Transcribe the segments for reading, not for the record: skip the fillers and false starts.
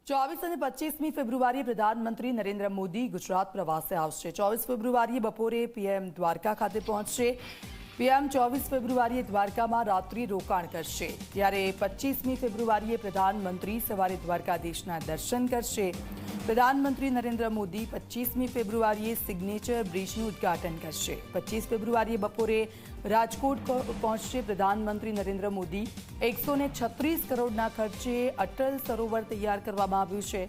24 અને 25મી ફેબ્રુઆરીએ પ્રધાનમંત્રી નરેન્દ્ર મોદી ગુજરાત પ્રવાસે આવશે। 24 ફેબ્રુઆરીએ બપોરે પીએમ દ્વારકા ખાતે પહોંચશે। પીએમ 24 ફેબ્રુઆરીએ દ્વારકામાં રાત્રિ રોકાણ કરશે, જ્યારે 25મી ફેબ્રુઆરીએ પ્રધાનમંત્રી સવારે દ્વારકાધીશના દર્શન કરશે। પ્રધાનમંત્રી નરેન્દ્ર મોદી 25મી ફેબ્રુઆરીએ સિગ્નેચર બ્રિજનું ઉદ્ઘાટન કરશે। 25 ફેબ્રુઆરીએ બપોરે રાજકોટ પહોંચશે પ્રધાનમંત્રી નરેન્દ્ર મોદી। 136 કરોડના ખર્ચે અટલ સરોવર તૈયાર કરવામાં આવ્યું છે।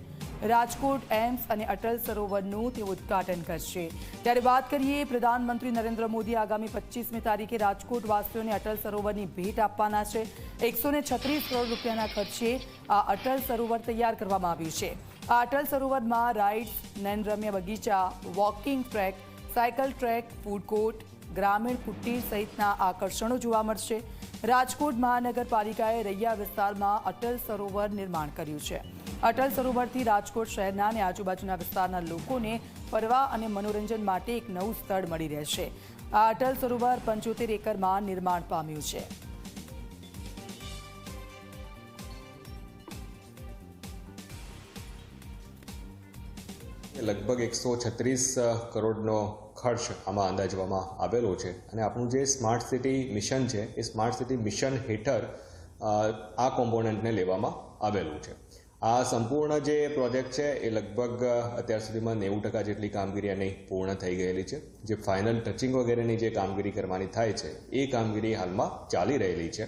રાજકોટ એમ્સ અને અટલ સરોવરનું તેઓ ઉદ્ઘાટન કરશે। ત્યારે વાત કરીએ, પ્રધાનમંત્રી નરેન્દ્ર મોદી આગામી 25મી તારીખે રાજકોટવાસીઓને અટલ સરોવરની ભેટ આપવાના છે। 136 કરોડ રૂપિયાના ખર્ચે આ અટલ સરોવર તૈયાર કરવામાં આવ્યું છે। આ અટલ સરોવરમાં રાઇડ્સ, નયનરમ્ય બગીચા, walking track, cycle track, food court, ગ્રામીણ કુટીર સહિતના આકર્ષણો જોવા મળશે। રાજકોટ મહાનગરપાલિકાએ રૈયા વિસ્તારમાં અટલ સરોવર નિર્માણ કર્યું છે। અટલ સરોવરથી રાજકોટ શહેરના અને આજુબાજુના વિસ્તારના લોકોને ફરવા અને મનોરંજન માટે એક નવું સ્થળ મળી રહેશે। આ અટલ સરોવર 75 એકરમાં નિર્માણ પામ્યું છે। લગભગ 136 કરોડનો ખર્ચ આમાં અંદાજવામાં આવેલો છે અને આપણું જે સ્માર્ટ સિટી મિશન છે એ સ્માર્ટ સિટી મિશન હેઠળ આ કોમ્પોનન્ટને લેવામાં આવેલું છે। આ સંપૂર્ણ જે પ્રોજેક્ટ છે એ લગભગ અત્યાર સુધીમાં 90% જેટલી કામગીરી આની પૂર્ણ થઈ ગયેલી છે। જે ફાઇનલ ટચિંગ વગેરેની જે કામગીરી કરવાની થાય છે એ કામગીરી હાલમાં ચાલી રહેલી છે।